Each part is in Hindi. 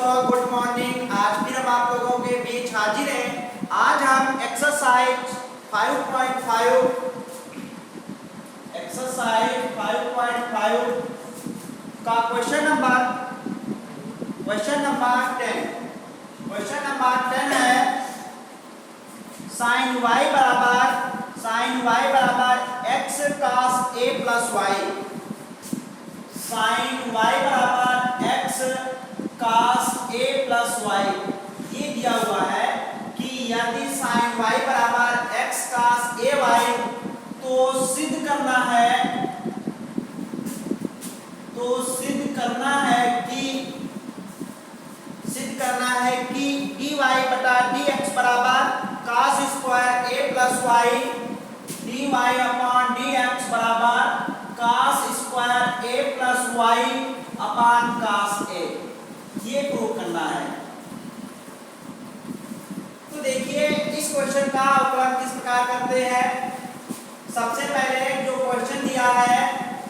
बच्चों गुड मॉर्निंग। आज फिर हम आप लोगों के बीच हाजिर हैं। आज हम एक्सरसाइज 5.5 का क्वेश्चन नंबर 10 है sin y बराबर x cos a plus y। sin y बराबर x cos a plus y ये दिया हुआ है कि यदि sin y बराबर x cos a y तो सिद्ध करना है कि dy बटा dx बराबर cos square a plus y dy upon dx बराबर cos square a plus y upon cos a, ये प्रूव करना है। तो देखिए इस क्वेश्चन का अवकलन किस प्रकार करते हैं। सबसे पहले जो क्वेश्चन दिया है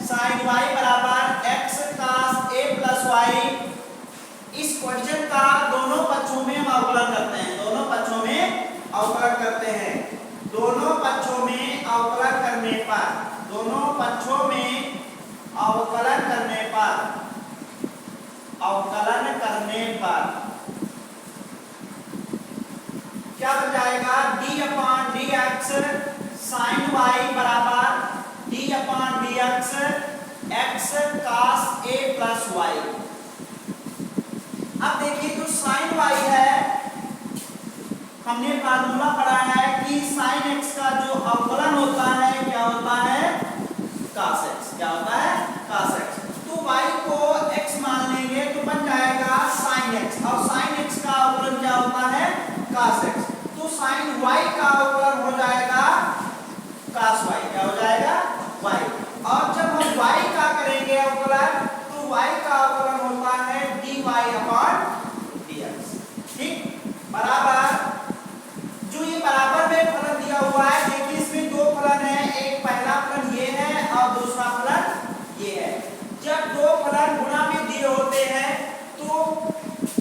sin y बराबर x cos a plus y, इस क्वेश्चन का दोनों पक्षों में हम अवकलन करते हैं। दोनों पक्षों में अवकलन करने पर क्या बन जाएगा d upon dx sin y बराबर d upon dx x cos a plus y। अब देखिए जो sin y है हमने फार्मूला पढ़ा है कि sin x का जो अवकलन होता है क्या होता है cos x। क्या होता है cos x। तो y को x मान लेंगे तो बन जाएगा sin x और sin x का अवकलन क्या होता है cos x। तो sin y का अवकलन हो जाएगा cos y। क्या हो जाएगा y। और जब हम y का करेंगे अवकलन तो y का अवकलन होता है dy अपॉन dx। ठीक बराबर जो ये बराबर में फलन दिया हुआ है, देखिए इसमें दो फलन है, एक पहला फलन ये है और दूसरा फलन ये है। जब दो फलन गुणा में दिए होते हैं तो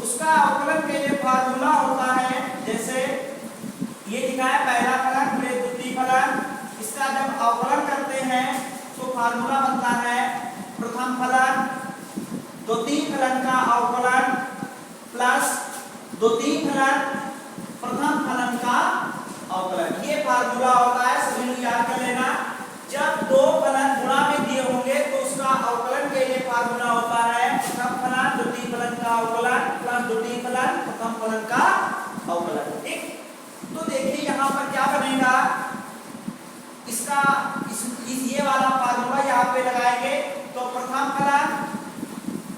उसका अवकलन के लिए फार्मूला होता है, जैसे ये लिखा है पहला फलन फिर द्वितीय फलन। इसका जब अवकलन करते हैं तो फार्मूला बनता है प्रथम फलन द्वितीय फलन का अवकलन प्लस द्वितीय फलन प्रथम फलन का अवकलन। ये फार्मूला होता है, सभी लोग याद कर लेना। जब दो फलन गुणा में दिए होंगे तो उसका अवकलन के लिए फार्मूला होता है प्रथम फलन द्वितीय फलन का अवकलन प्लस द्वितीय फलन प्रथम फलन का अवकलन। ठीक तो देखिए यहाँ पर क्या बनेगा, इसका ये वाला फार्मूला यहाँ पे लगाएंगे तो प्रथम फलन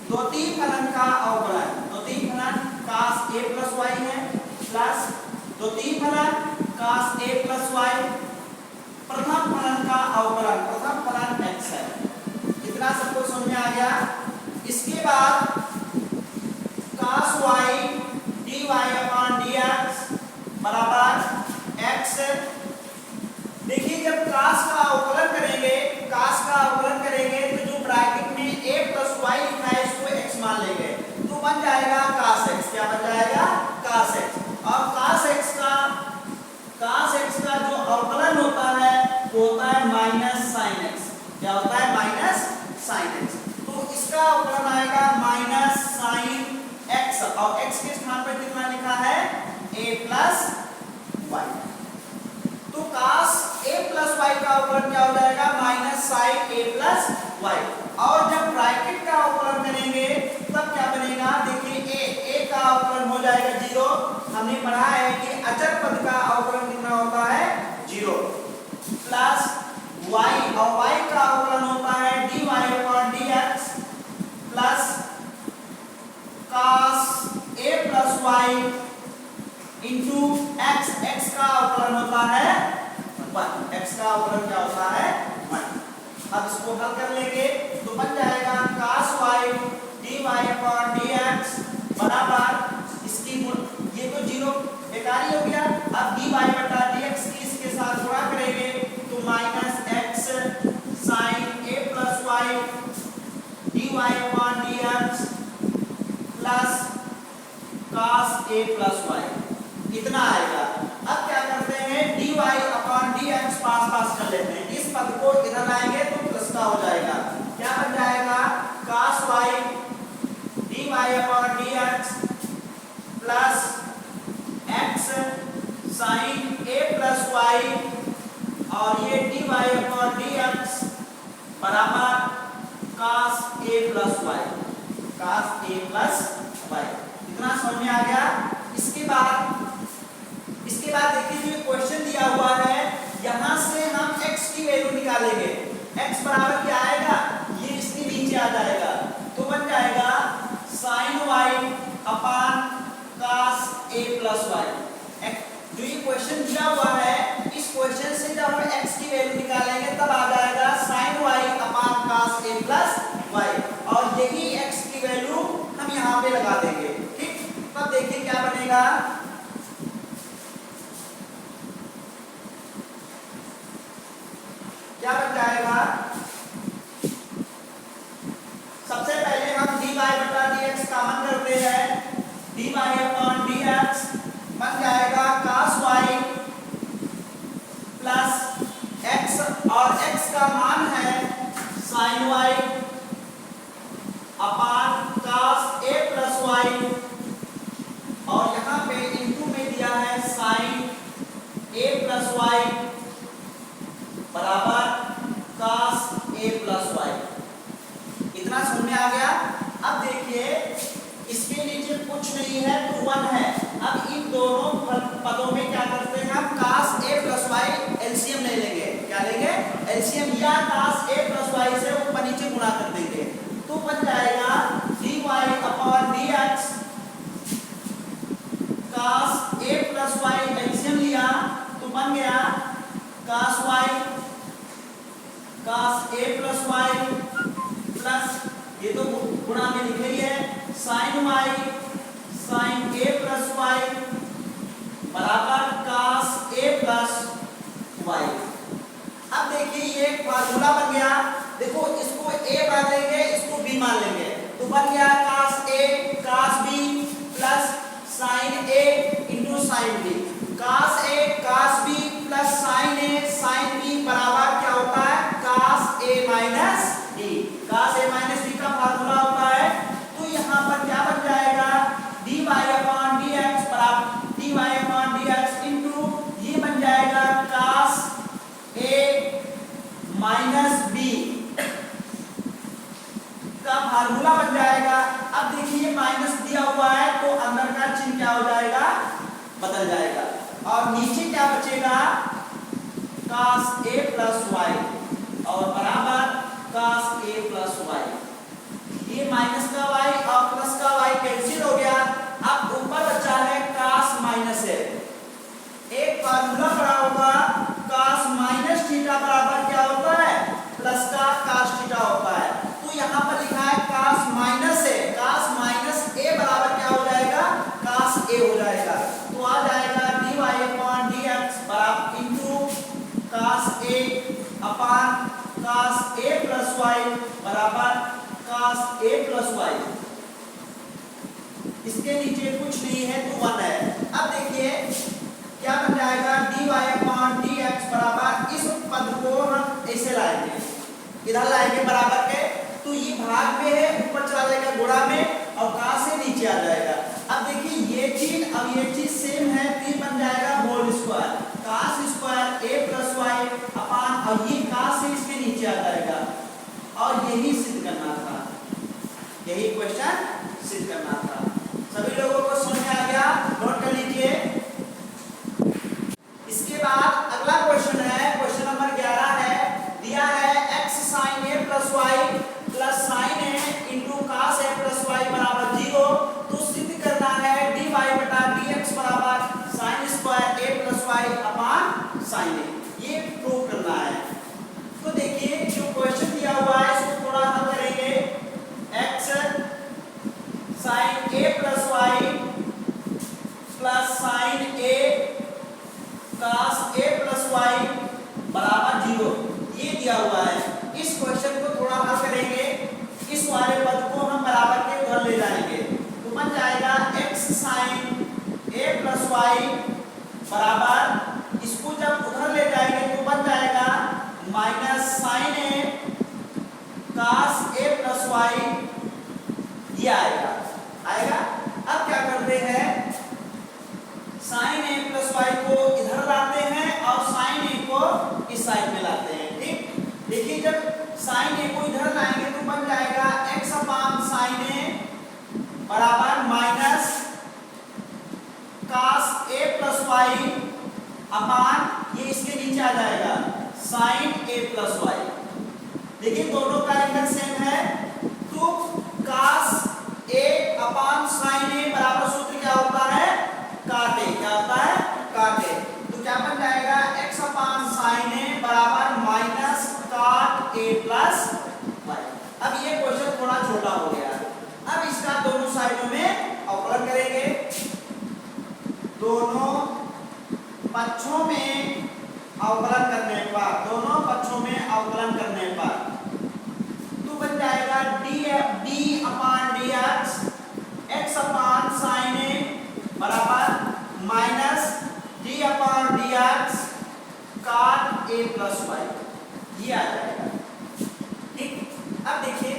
द्वितीय फलन का अवकलन, द्वितीय फलन cos a plus y है प्लस द्वितीय फलन cos a plus y प्रथम फलन का अवकलन, प्रथम फलन x है। इतना सबको समझ में आ गया। इसके बाद cos y dy upon dx बराबर x। देखिए जब cos का अवकलन करेंगे तो जो ब्रैकेट में a plus y लिखा है इसको x मान लेंगे तो बन जाएगा cos x। क्या बन जाएगा cos x। और cos x का जो अवकलन होता है वो होता है माइनस sin x। क्या होता है माइनस sin x। तो इसका अवकलन आएगा माइनस sin x और x के स्थान पर कितना लिखा है a plus y। तो cos a plus y का अवकलन क्या हो जाएगा minus sin a plus y। और जब ब्रैकेट का अवकलन करेंगे तब क्या बनेगा, देखिए a का अवकलन हो जाएगा 0। हमने पढ़ा है कि अचर पद का अवकलन कितना होता है 0 प्लस y और y का अवकलन होता है dy upon dx plus cos a plus y into x। x का अवकलन होता है 1। x का अवकलन क्या होता है 1। अब इसको हल कर लेंगे तो बन जाएगा cos y dy upon dx बराबर इसकी ये तो 0 बेकार ही हो गया। अब dy बटा dx की इसके साथ गुणा करेंगे तो minus x sin a plus y dy upon dx plus cos a plus y, इतना आएगा। अब क्या करते हैं, dy अपॉन dx पास पास कर लेते हैं, इस पद को इधर लाएंगे तो प्लस का हो जाएगा, क्या बन जाएगा cos y dy upon dx plus x sin a plus y, और ये dy अपॉन dx बराबर cos a plus y, cos a plus y। इतना समझ में आ गया। इसके बाद देखिए जो क्वेश्चन दिया हुआ है, यहां से हम x की वैल्यू निकालेंगे। x बराबर क्या आएगा, ये इसके नीचे आ जाएगा, तो बन जाएगा sin y upon cos a plus y। जो ये क्वेश्चन दिया हुआ है, इस क्वेश्चन से जब हम x की वैल्यू निकालेंगे तब आ जाएगा sin y upon cos a plus y, और यही x की वैल्यू हम यहाँ पे लगा देंगे। ठीक, तब देखिए क्या बनेगा, क्या बन जाएगा, सबसे पहले हम dy बटा dx कॉमन करते हैं, dy अपॉन dx बन जाएगा cos y प्लस x, और x का मान है sin y upon cos a plus y, और यहाँ पे इनटू में दिया है sin a प्लस y बराबर cos a प्लस y। इतना समझ में आ गया। अब देखिए इसके नीचे कुछ नहीं है तो 1 है। अब इन दोनों पदों में क्या करते हैं, हम cos a plus y LCM ले लेंगे, क्या लेंगे, एलसीएम, या cos a प्लस y से ऊपर नीचे गुणा कर देंगे, तो बन जाएगा dy upon dx cos a plus y, LCM लिया तो बन गया cos a plus y plus, ये तो गुणा में लिखे ही है, sin y sin a plus y बराबर cos a प्लस y। अब देखिए ये एक फार्मूला बन गया, देखो इसको a मान लेंगे, इसको b मान लेंगे, तो बन गया cos a cos b plus sin a into sin b, cos a cos b plus sin a sin b बराबर क्या होता है, cos a minus b। cos a minus b का फार्मूला होता है, तो यहाँ पर क्या बन जाएगा, dy अपॉन dx बराबर dy अपॉन dx इंटू ये बन जाएगा cos a माइनस b का फार्मूला बन जाएगा। अब देखिए माइनस दिया हुआ है तो अंदर का चिन्ह क्या हो जाएगा, बदल जाएगा, और नीचे क्या बचेगा cos a प्लस y और बराबर cos a प्लस y। ये माइनस का y और प्लस का y कैंसिल हो गया। अब ऊपर बचा है cos माइनस a, एक फार्मूला पड़ा होगा cos माइनस थीटा बराबर क्या होता है, प्लस का cos थीटा होता है, तो यहाँ पर लिखा है cos minus a, cos minus a बराबर क्या हो जाएगा, cos a हो जाएगा, तो आ जाएगा dy अपॉन dx बराबर into cos a upon cos a plus y बराबर cos a प्लस y। इसके नीचे कुछ नहीं है तो 1 है। अब देखिए क्या बन जाएगा, dy अपॉन dx बराबर, इस पद को हम ऐसे लाएंगे, इधर लाएंगे बराबर के, तो ये भाग में है, ऊपर चला जाएगा गुणा में, और cos से नीचे आ जाएगा। अब देखिए ये चीज अब ये चीज सेम है, तो बन जाएगा whole square, cos square a plus y upon, और ये cos से इसके नीचे आ जाएगा, और यही सिद्ध करना था, यही क्वेश्चन सिद्ध करना था। सभी लोगों को समझ में आ गया, नोट कर लीजिए। इसके बाद अगला क्वेश्चन है, क्वेश्चन नंबर 11 है, दिया है x sin a plus y plus sin a into cos a plus y बराबर 0, तो सिद्ध करना है dy बटा dx बराबर sin square a plus y upon sin a, ये प्रूव करना है। तो देखिए जो क्वेश्चन दिया हुआ है इसको थोड़ा हल करेंगे, x sin a plus y plus sin a cos a plus y बराबर 0, ये दिया हुआ है। इस क्वेश्चन को थोड़ा हल करेंगे, इस वाले पद को हम बराबर के उधर ले जाएंगे, तो बन जाएगा x sin बराबर इसको जब उधर ले जाएंगे तो बन जाएगा माइनस साइन ए कास ए प्लस वाई, ये आएगा। अब क्या करते हैं, साइन ए प्लस वाई को इधर लाते हैं और साइन ए को इस साइड में लाते हैं। ठीक, देखिए जब साइन ए को इधर लाएंगे तो बन जाएगा एक्स अपान साइन ए बराबर माइनस कास ए प्लस वाई अपान ये इसके नीचे आ जाएगा साइन ए प्लस वाई। देखिए दोनों का एंगल सेम है, तो कास ए अपान साइन ए बराबर सूत्र क्या होता है, काट ए। क्या होता है, काट ए। तो क्या बन जाएगा एक्स अपान साइन ए बराबर माइनस काट ए प्लस वाई। अब ये क्वेश्चन थोड़ा छोटा हो गया। अब इसका दोनों साइडों में अवकलन करेंगे, दोनों पक्षों में अवकलन करने पर, दोनों पक्षों में अवकलन करने पर तो बन जाएगा डी अपान डी एक्स अपान साइन ए बराबर माइनस डी अपान डी एक्स काट ए प्लस वाई, ये आ जाएगा। ठीक, अब देखिए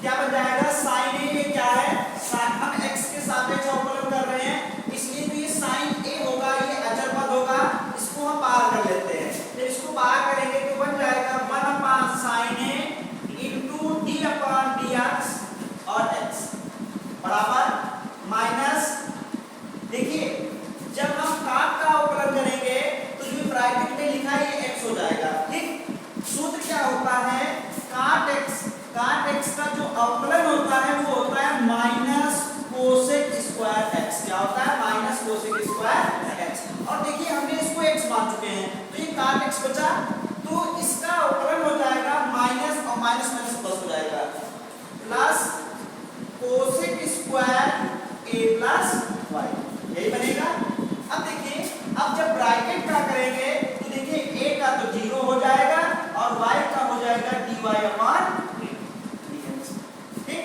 क्या बन जाएगा, साइन ए ये क्या है, हम एक्स के सापेक्ष अवकलन कर रहे हैं इसलिए तो ये साइन ए होगा, ये अचर पद होगा, इसको हम बाहर कर लेते हैं। जब इसको बाहर करेंगे तो बन जाएगा 1 अपान साइन ए इंटू डी अपान डी एक्स और एक्स बराबर माइनस, देखिए जब हम काट का अवकलन करेंगे तो जो ब्रैकेट में लिखा है ये एक्स हो जाएगा। ठीक, सूत्र क्या होता है, काट एक्स का जो अवकलन होता है वो होता है माइनस कोसेक स्क्वायर एक्स। क्या होता है, माइनस कोसेक स्क्वायर एक्स। और देखिए हमने इसको एक्स मान चुके हैं तो ये काट एक्स बचा, तो इसका अवकलन हो जाएगा माइनस और माइनस माइनस प्लस हो जाएगा प्लस कोसेक स्क्वायर ए प्लस वाई, यही बनेगा। अब देखिए अब जब ब्रैकेट का करेंगे तो देखिए ए का तो 0 हो जाएगा और वाई का हो जाएगा dy अपान dx। ठीक,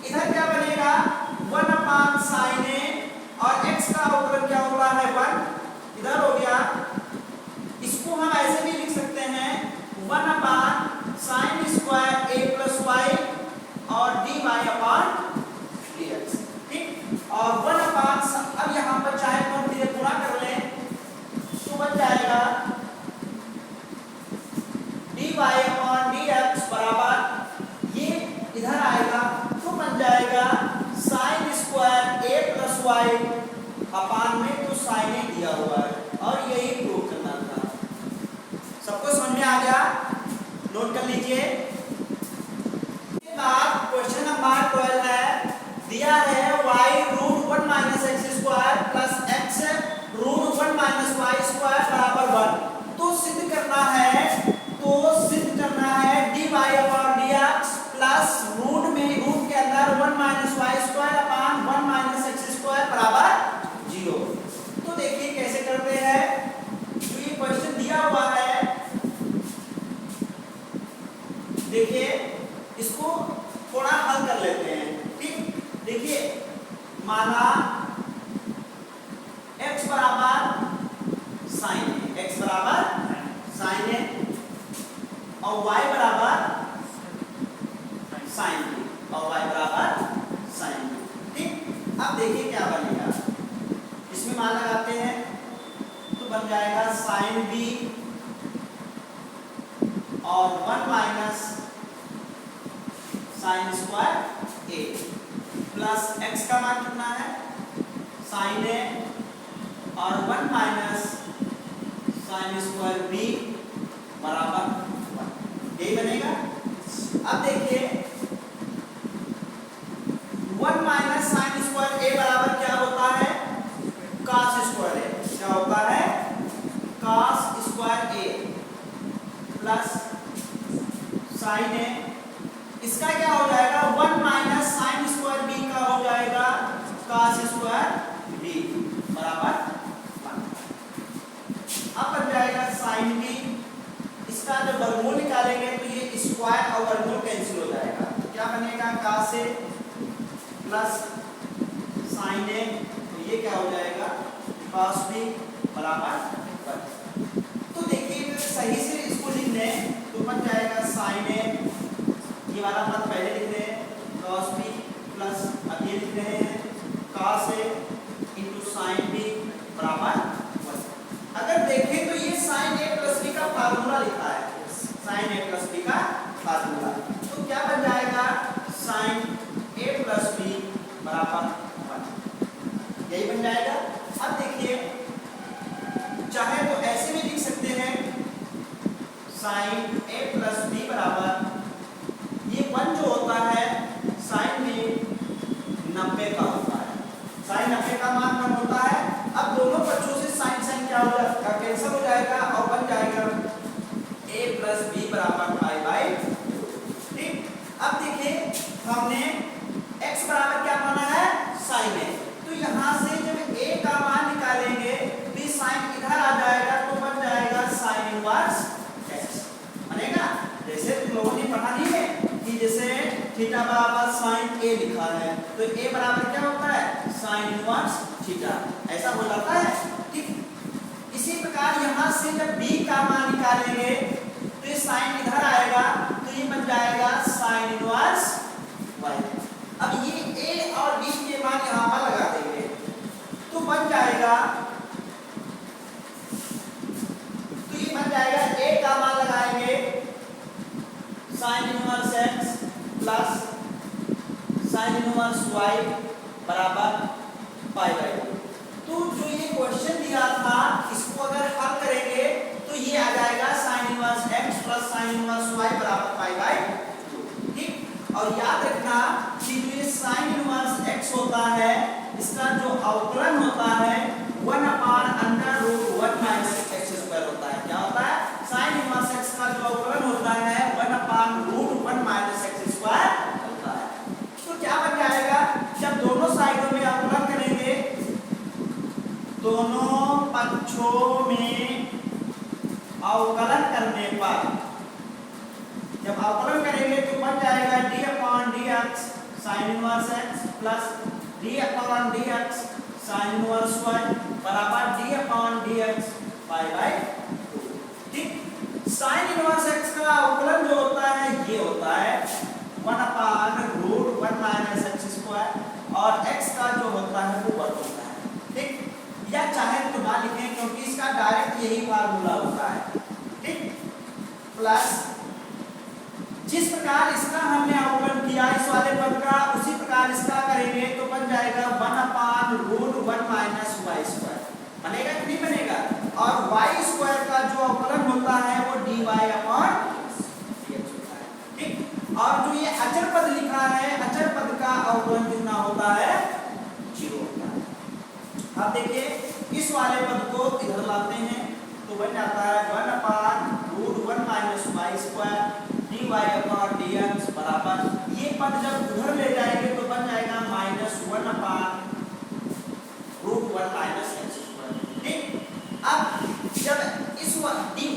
इधर क्या बनेगा 1 अपान साइन ए और x का अवकलन क्या होता है 1, इधर हो गया। इसको हम ऐसे भी लिख सकते हैं 1 अपान साइन स्क्वायर ए प्लस वाई और dy अपान dx। ठीक, और 1 अपान, अब यहाँ पर चाहे तो धीरे पूरा कर लें तो बन जाएगा dy अपान dx बराबर ये इधर आएगा तो बन जाएगा साइन स्क्वायर ए प्लस वाई अपान में तो साइन ए दिया हुआ है और यही प्रूव करना था। सबको समझ में आ गया, नोट कर लीजिए। इसके बाद क्वेश्चन नंबर 12 है, दिया है y root 1 minus x square plus x root 1 minus y square बराबर 1। तो सिद्ध करना है dy upon dx plus root के अंदर 1 minus y square upon 1 minus x square बराबर 0। तो देखिए कैसे करते हैं, जो ये क्वेश्चन दिया हुआ है देखिए इसको थोड़ा हल कर लेते हैं। ठीक, देखिए माना x बराबर साइन ए और y बराबर साइन b और y बराबर साइन b। ठीक, अब देखिए क्या बनेगा, इसमें मान लगाते हैं तो बन जाएगा साइन b और 1 minus sine square a plus x का मान कितना है साइन a और 1 माइनस साइन स्क्वायर b बराबर 1, यही बनेगा। अब देखिए 1 माइनस साइन स्क्वायर a बराबर क्या होता है, कास स्क्वायर a। क्या होता है, cos square a plus sine a, इसका क्या हो जाएगा 1 माइनस साइन स्क्वायर b का हो जाएगा कास स्क्वायर b बराबर 1। अब बन जाएगा साइन b, इसका जब वर्गमूल निकालेंगे तो ये स्क्वायर और वर्गमूल कैंसिल हो जाएगा। क्या बनेगा, कास a प्लस साइन a, तो ये क्या हो जाएगा cos b बराबर 1। तो देखिए सही से इसको लिख लें तो बन जाएगा sin a, ये वाला पद पहले लिख रहे हैं, cos b प्लस अब ये लिख रहे हैं cos a into sin b बराबर 1। अगर देखें तो ये sin a प्लस b का फार्मूला लिखा है, sin a प्लस b का फार्मूला, तो क्या बन जाएगा sin a प्लस b बराबर 1, यही बन जाएगा। अब देखिए चाहे तो ऐसे भी लिख सकते हैं sin a प्लस b बराबर, ये 1 जो होता है sin में 90 का होता है, sin 90 का मान 1 होता है। अब दोनों पक्षों से sin sin क्या हो जाएगा, कैंसिल हो जाएगा और बन जाएगा a प्लस b बराबर पाई बाई 2। ठीक, अब देखिए हमने x बराबर क्या माना है sin a, तो यहाँ से जब a का मान निकालेंगे तो sin इधर आ जाएगा तो बन जाएगा sin इनवर्स x बनेगा। जैसे तुम लोगों ने पढ़ा नहीं है कि जैसे थीटा बराबर sin a लिखा है तो a बराबर क्या होता है sin इनवर्स थीटा, ऐसा हो जाता है। ठीक, इसी प्रकार यहाँ से जब b का मान निकालेंगे तो ये sin इधर आएगा तो ये बन जाएगा sin इनवर्स y। अब ये a और b के मान यहाँ पर लगा देंगे तो बन जाएगा, तो ये बन जाएगा a का मान लगाएंगे sin inverse x plus sin inverse y बराबर पाई बाई 2। तो जो ये क्वेश्चन दिया था इसको अगर हल करेंगे तो ये आ जाएगा sin inverse x plus sin inverse y बराबर पाई बाई 2। ठीक, और याद रखना कि जो ये sin इनवर्स x होता है इसका जो अवकलन होता है 1 upon under root 1 minus x square होता है। क्या होता है sin इनवर्स x का जो अवकलन होता है 1 upon root 1 minus x square होता है। तो क्या बन जाएगा जब दोनों साइडों में अवकलन करेंगे, दोनों पक्षों में अवकलन करने पर जब अवकलन करेंगे तो बन जाएगा d upon dx sin inverse x plus d upon dx sin inverse y बराबर d upon dx pi by 2। ठीक, sin इनवर्स x का अवकलन जो होता है ये होता है 1 upon root 1 minus x square और x का जो होता है वो 1 होता है। ठीक, या चाहे तो ना लिखें क्योंकि इसका डायरेक्ट यही फार्मूला होता है। ठीक, प्लस जिस प्रकार इसका हमने अवकलन किया इस वाले पद का उसी प्रकार इसका करेंगे तो बन जाएगा 1 upon root 1 minus y square, बनेगा कि नहीं बनेगा, और y स्क्वायर का जो अवकलन होता है वो dy अपॉन dx होता है। ठीक, और जो ये अचर पद लिखा है अचर पद का अवकलन कितना होता है 0 होता है। अब देखिए इस वाले पद को इधर लाते हैं तो बन जाता है 1 upon root 1 minus y square dy upon dx बराबर, ये पद जब उधर ले जाएंगे तो बन जाएगा -1 upon root 1 minus x square. ठीक, अब जब इस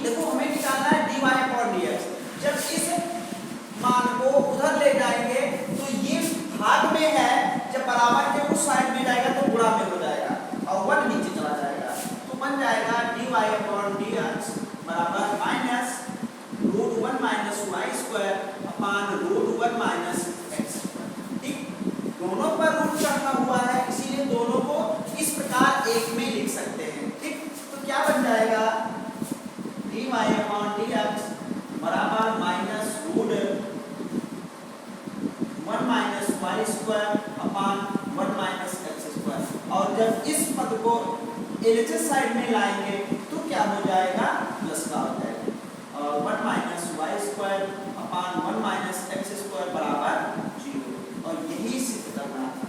देखो हमें निकालना है dy अपॉन dx, जब इस मान को उधर ले जाएंगे तो ये भाग में है, जब बराबर के उस साइड में जाएगा तो गुणा में हो जाएगा और 1 नीचे चला जाएगा तो बन जाएगा dy अपॉन dx बराबर minus root 1 minus y square upon root 1 minus x square. ठीक, दोनों पर रूट चढ़ा हुआ है इसीलिए दोनों को इस प्रकार एक में लिख सकते हैं। ठीक, तो क्या बन जाएगा dy अपॉन dx बराबर minus root 1 minus y square upon 1 minus x square, और जब इस पद को LHS साइड में लाएंगे तो क्या हो जाएगा प्लस का हो जाएगा और 1 minus y square upon 1 minus x square बराबर 0, और यही सिद्ध करना था।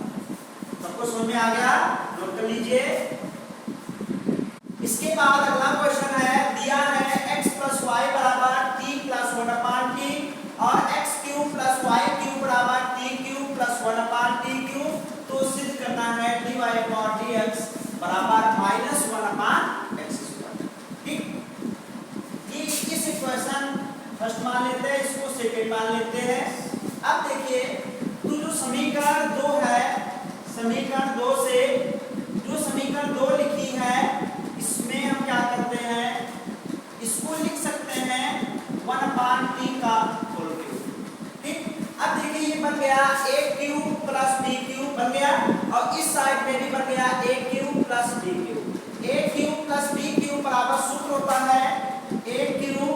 सबको समझ में आ गया, नोट कर लीजिए। इसके बाद अगला क्वेश्चन है, दिया है x प्लस y बराबर t प्लस 1 अपान t और x cube plus y cube बराबर t क्यूब प्लस 1 अपान t क्यूब, तो सिद्ध करना है dy अपॉन dx बराबर -1 अपान x स्क्वायर। ठीक, ये इस इक्वेशन फर्स्ट मान लेते हैं, इसको सेकंड मान लेते हैं। अब देखिए तो जो समीकरण 2 है, समीकरण 2 से जो समीकरण 2 लिखी है गया a cube plus b cube बन गया, और इस साइड में भी बन गया a cube plus b cube. a cube plus b cube बराबर सूत्र होता है a cube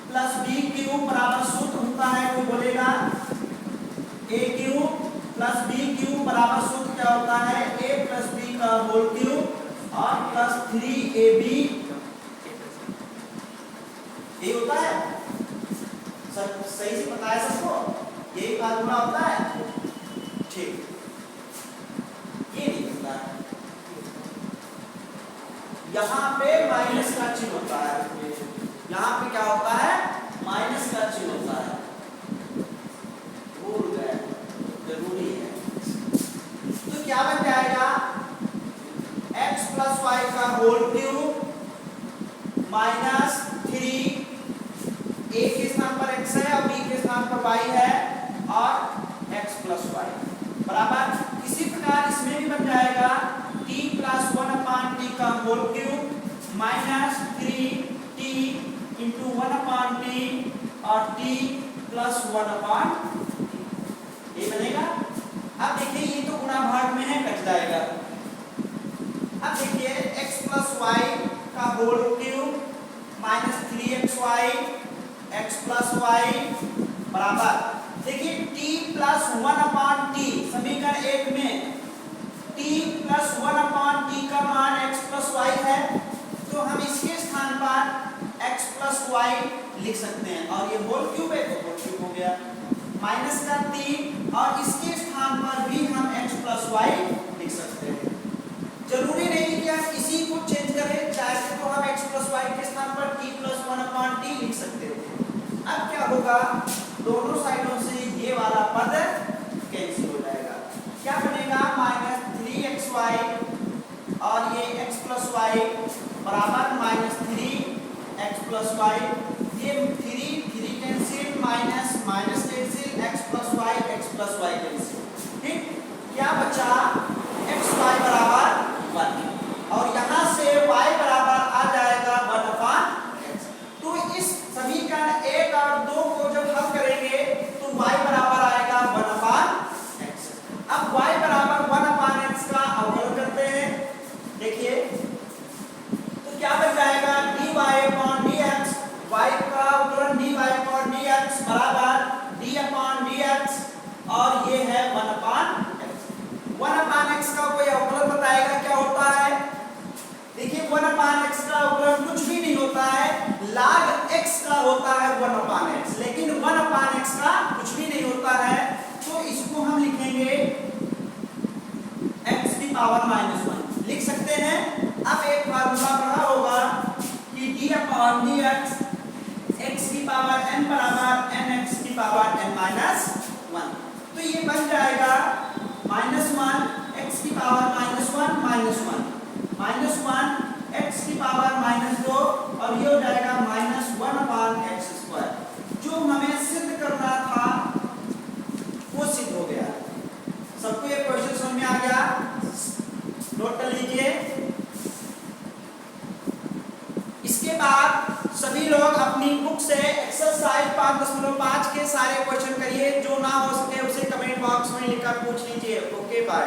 plus b cube बराबर सूत्र होता है, कोई बोलेगा a cube plus b cube बराबर सूत्र क्या होता है a प्लस b का होल क्यूब और प्लस 3ab, ये होता है सब सही से पता है सबको, यही फार्मूला होता है। ठीक, ये नहीं होता है, यहाँ पे माइनस का चिन्ह होता है, यहाँ पे क्या होता है माइनस का चिन्ह होता है, भूल गए, जरूरी है। तो क्या बन जाएगा x प्लस वाई का होल क्यूब माइनस 3, a के स्थान पर x है और b के स्थान पर y है, और x प्लस वाई बराबर इसी प्रकार इसमें भी बन जाएगा t प्लस 1/t का whole cube minus 3t into 1/t और t प्लस 1/t, ये बनेगा। अब देखिए ये तो गुणा भाग में है, कट जाएगा। अब देखिए x प्लस वाई का whole cube minus 3xy x plus y बराबर देखिए t प्लस 1/t, समीकरण 1 में t प्लस 1/t का मान x प्लस वाई है, तो हम इसके स्थान पर x प्लस वाई लिख सकते हैं, और ये होल क्यूब है तो होल क्यूब हो गया, माइनस का 3 और इसके स्थान पर भी हम x प्लस वाई लिख सकते हैं। जरूरी नहीं कि आप इसी को चेंज करें, चाहे तो हम x प्लस वाई के स्थान पर t प्लस 1/t लिख सकते हैं। अब क्या होगा, दोनों साइडों से ये वाला पद कैंसिल हो जाएगा, क्या बनेगा माइनस 3xy और ये x प्लस वाई बराबर माइनस 3x प्लस वाई, ये 3 cancel minus minus cancel x plus y cancel, ठीक, क्या बचा xy बराबर 1 और यहाँ से y बराबर आ जाएगा 1/x। तो इस समीकरण 1 और 2 को जब हल करेंगे तो y बराबर आएगा 1/x। अब y बराबर 1/x का अवकलन करते हैं, देखिए तो क्या बन जाएगा dy/dx, y का अवकलन dy/dx बराबर d/dx और ये है 1/x। 1/x का कोई अवकलन बताएगा क्या होता है, देखिए 1/x का अवकलन कुछ भी नहीं होता है, log x का होता है 1/x, लेकिन 1/x का कुछ भी नहीं होता है, तो इसको हम लिखेंगे x की पावर -1 लिख सकते हैं। अब एक फार्मूला पढ़ा होगा कि d/dx x की पावर n बराबर nx की पावर n-1, तो ये बन जाएगा -1 x की पावर -1 -1 x की पावर -2 और ये हो जाएगा -1/x²। जो हमें सिद्ध करना था वो सिद्ध हो गया। सबको ये क्वेश्चन समझ में आ गया, नोट कर लीजिए। इसके बाद सभी लोग अपनी बुक से एक्सरसाइज 5.5 के सारे क्वेश्चन करिए, जो ना हो सके उसे कमेंट बॉक्स में लिखकर पूछ लीजिए। Okay bye.